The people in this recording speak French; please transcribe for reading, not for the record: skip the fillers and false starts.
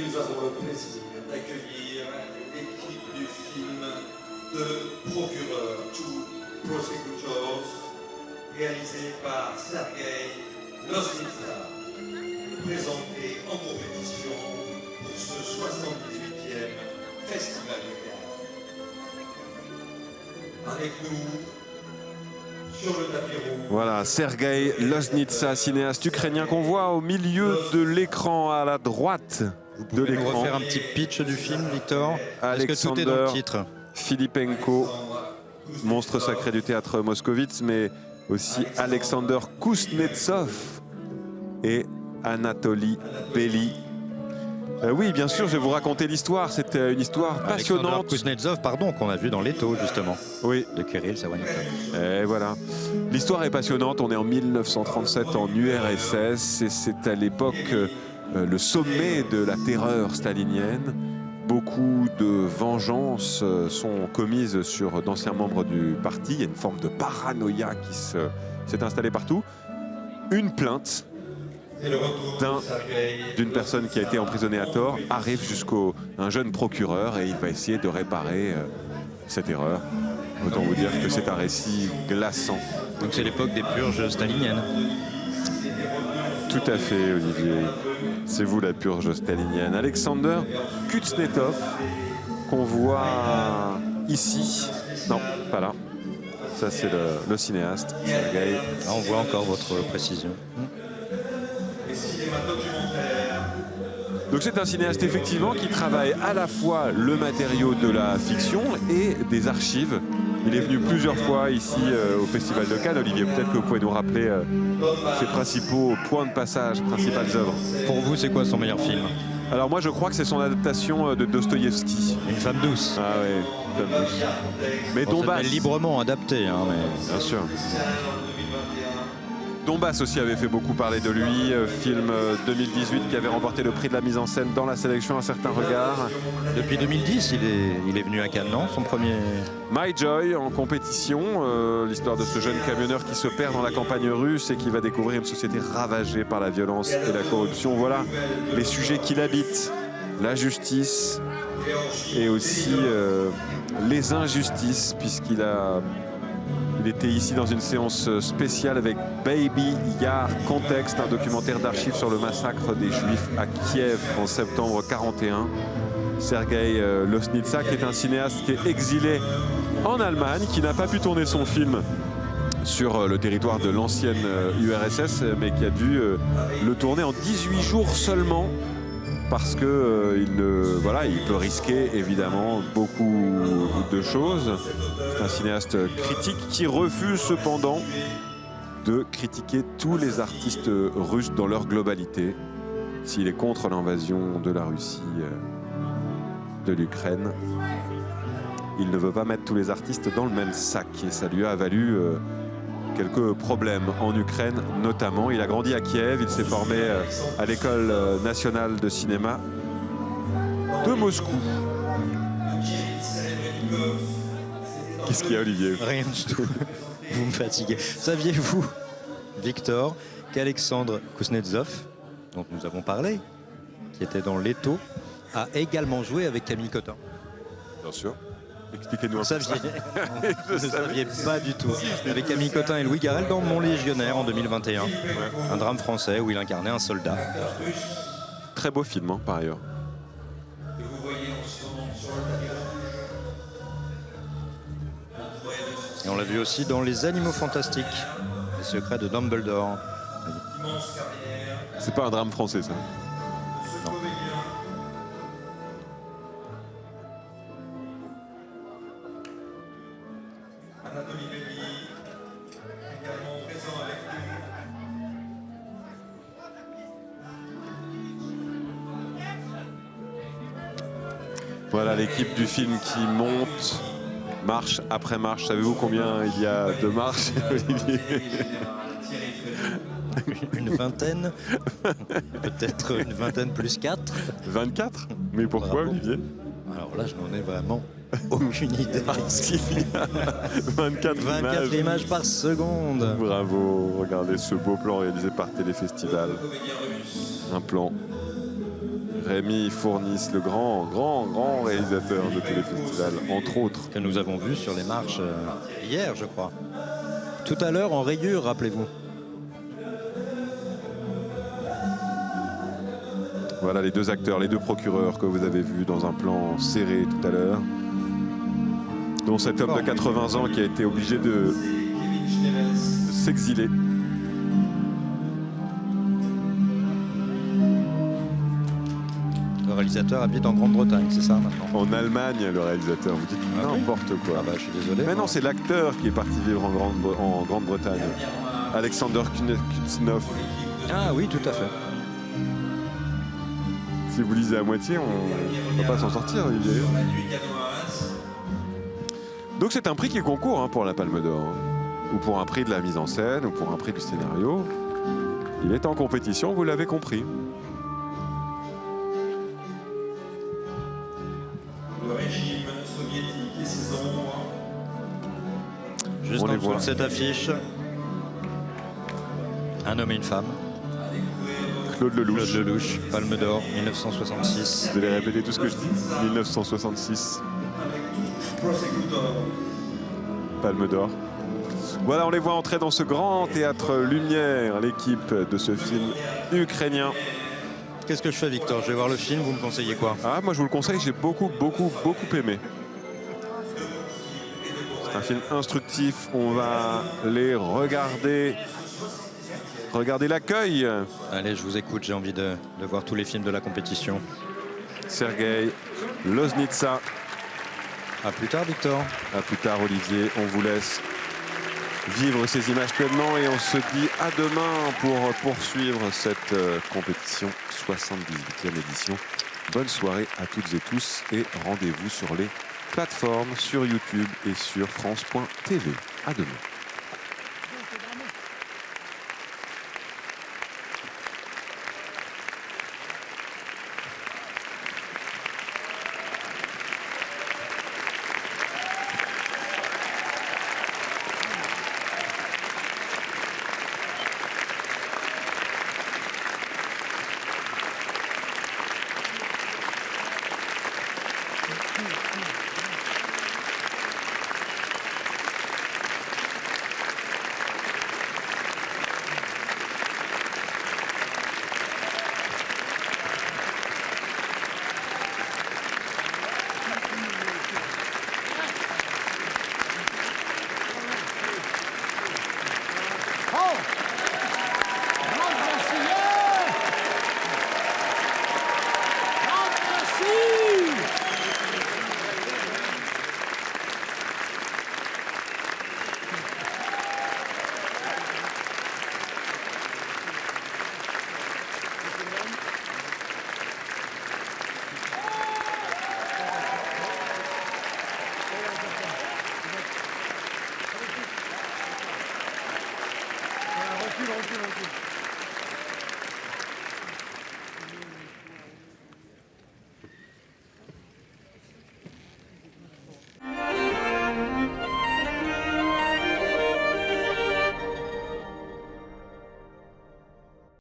nous avons le plaisir d'accueillir l'équipe du film de Procureur, Two Prosecutors, réalisé par Sergei Loznitsa, présenté en compétition pour ce 78e Festival de Cannes. Avec nous, sur le tapis rouge. Voilà, Sergei Loznitsa, cinéaste ukrainien qu'on voit au milieu de l'écran, à la droite de l'écran. Vous pouvez refaire un petit pitch du film, Victor? Est-ce que tout est dans le titre? Filipenko, monstre sacré du théâtre moscovite, mais aussi Alexander Kuznetsov et Anatoly Belly. Oui, bien sûr, je vais vous raconter l'histoire. C'est une histoire passionnante. Alexander Kuznetsov, pardon, qu'on a vu dans Leto, justement. Oui. De Kirill Sawanikov. Et voilà. L'histoire est passionnante. On est en 1937 en URSS et c'est à l'époque le sommet de la terreur stalinienne. Beaucoup de vengeances sont commises sur d'anciens membres du parti. Il y a une forme de paranoïa qui s'est installée partout. Une plainte d'une personne qui a été emprisonnée à tort arrive jusqu'à un jeune procureur et il va essayer de réparer cette erreur. Autant vous dire que c'est un récit glaçant. Donc c'est l'époque des purges staliniennes. Tout à fait, Olivier. C'est vous la purge stalinienne. Alexander Kuznetsov, qu'on voit ici. Non, pas là. Ça, c'est le cinéaste, Sergei. Là, on voit encore votre précision. Donc c'est un cinéaste effectivement qui travaille à la fois le matériau de la fiction et des archives. Il est venu plusieurs fois ici au Festival de Cannes. Olivier, peut-être que vous pouvez nous rappeler ses principaux points de passage, principales œuvres. Pour vous, c'est quoi son meilleur film? Alors moi, je crois que c'est son adaptation de Dostoïevski. Une femme douce. Ah oui, une femme douce. Mais Bon, Donbass. librement adapté, hein, mais... Bien sûr. Donbass aussi avait fait beaucoup parler de lui, film 2018 qui avait remporté le prix de la mise en scène dans la sélection Un certain regard. Depuis 2010, il est venu à Cannes, non? Son premier... My Joy en compétition, l'histoire de ce jeune camionneur qui se perd dans la campagne russe et qui va découvrir une société ravagée par la violence et la corruption. Voilà les sujets qui l'habitent, la justice et aussi les injustices, puisqu'il était ici dans une séance spéciale avec Baby Yar Contexte, un documentaire d'archives sur le massacre des Juifs à Kiev en septembre 1941. Sergei Loznitsa, qui est un cinéaste qui est exilé en Allemagne, qui n'a pas pu tourner son film sur le territoire de l'ancienne URSS, mais qui a dû le tourner en 18 jours seulement, parce que il peut risquer évidemment beaucoup de choses. C'est un cinéaste critique qui refuse cependant de critiquer tous les artistes russes dans leur globalité. S'il est contre l'invasion de la Russie de l'Ukraine, il ne veut pas mettre tous les artistes dans le même sac et ça lui a valu quelques problèmes en Ukraine notamment. Il a grandi à Kiev, il s'est formé à l'école nationale de cinéma de Moscou. Qu'est-ce qu'il y a, Olivier? Rien du tout. Vous me fatiguez. Saviez-vous, Victor, qu'Alexandre Kuznetsov, dont nous avons parlé, qui était dans Leto, a également joué avec Camille Cotin? Bien sûr. Expliquez-nous un peu. Vous ne saviez pas du tout. Avec Camille Cotin et Louis Garrel dans Mon Légionnaire en 2021. Ouais. Un drame français où il incarnait un soldat. Très beau film, hein, par ailleurs. Et on l'a vu aussi dans Les Animaux Fantastiques, Les Secrets de Dumbledore. C'est pas un drame français, ça? Non. Anatoly Belly, également présent avec nous. Voilà l'équipe du film qui monte, marche après marche. Savez-vous combien il y a de marches, Olivier? Une vingtaine. Peut-être une vingtaine plus 4. 24? Mais pourquoi, Bravo. Olivier? Alors là, je n'en ai vraiment aucune idée. Parce qu'il y a 24 images par seconde. Bravo, regardez ce beau plan réalisé par Téléfestival. Un plan Rémi Fournis, le grand réalisateur de tous les festivals, entre autres. Que nous avons vu sur les marches hier, je crois. Tout à l'heure en rayure, rappelez-vous. Voilà les deux acteurs, les deux procureurs que vous avez vus dans un plan serré tout à l'heure. Dont cet homme de 80 ans qui a été obligé de s'exiler. Le réalisateur habite en Grande-Bretagne, c'est ça maintenant? En Allemagne, le réalisateur, vous dites Ah oui. n'importe quoi. Ah bah je suis désolé. Mais non, c'est l'acteur qui est parti vivre en Grande-Bretagne. Alexander Kuznetsov. Ah oui, tout à fait. Si vous lisez à moitié, on ne va pas s'en sortir, Olivier. Donc c'est un prix qui concourt pour la Palme d'Or. Ou pour un prix de la mise en scène, ou pour un prix du scénario. Il est en compétition, vous l'avez compris. Le régime soviétique et ses ombres. Juste On en les dessous de voit. cette affiche, un homme et une femme. Claude Lelouch. Claude Lelouch, Palme d'Or, 1966. Vous allez répéter tout ce que je dis. 1966, Prosecutor. Palme d'Or. Voilà, on les voit entrer dans ce grand théâtre Lumière, l'équipe de ce film ukrainien. Qu'est-ce que je fais, Victor? Je vais voir le film, vous me conseillez quoi? Ah, moi je vous le conseille, j'ai beaucoup aimé. C'est un film instructif, on va les regarder. Regardez l'accueil. Allez, je vous écoute, j'ai envie de voir tous les films de la compétition. Sergueï Loznitsa. À plus tard, Victor. À plus tard, Olivier. On vous laisse vivre ces images pleinement et on se dit à demain pour poursuivre cette compétition 78e édition. Bonne soirée à toutes et tous et rendez-vous sur les plateformes, sur YouTube et sur France.tv. À demain. Cool.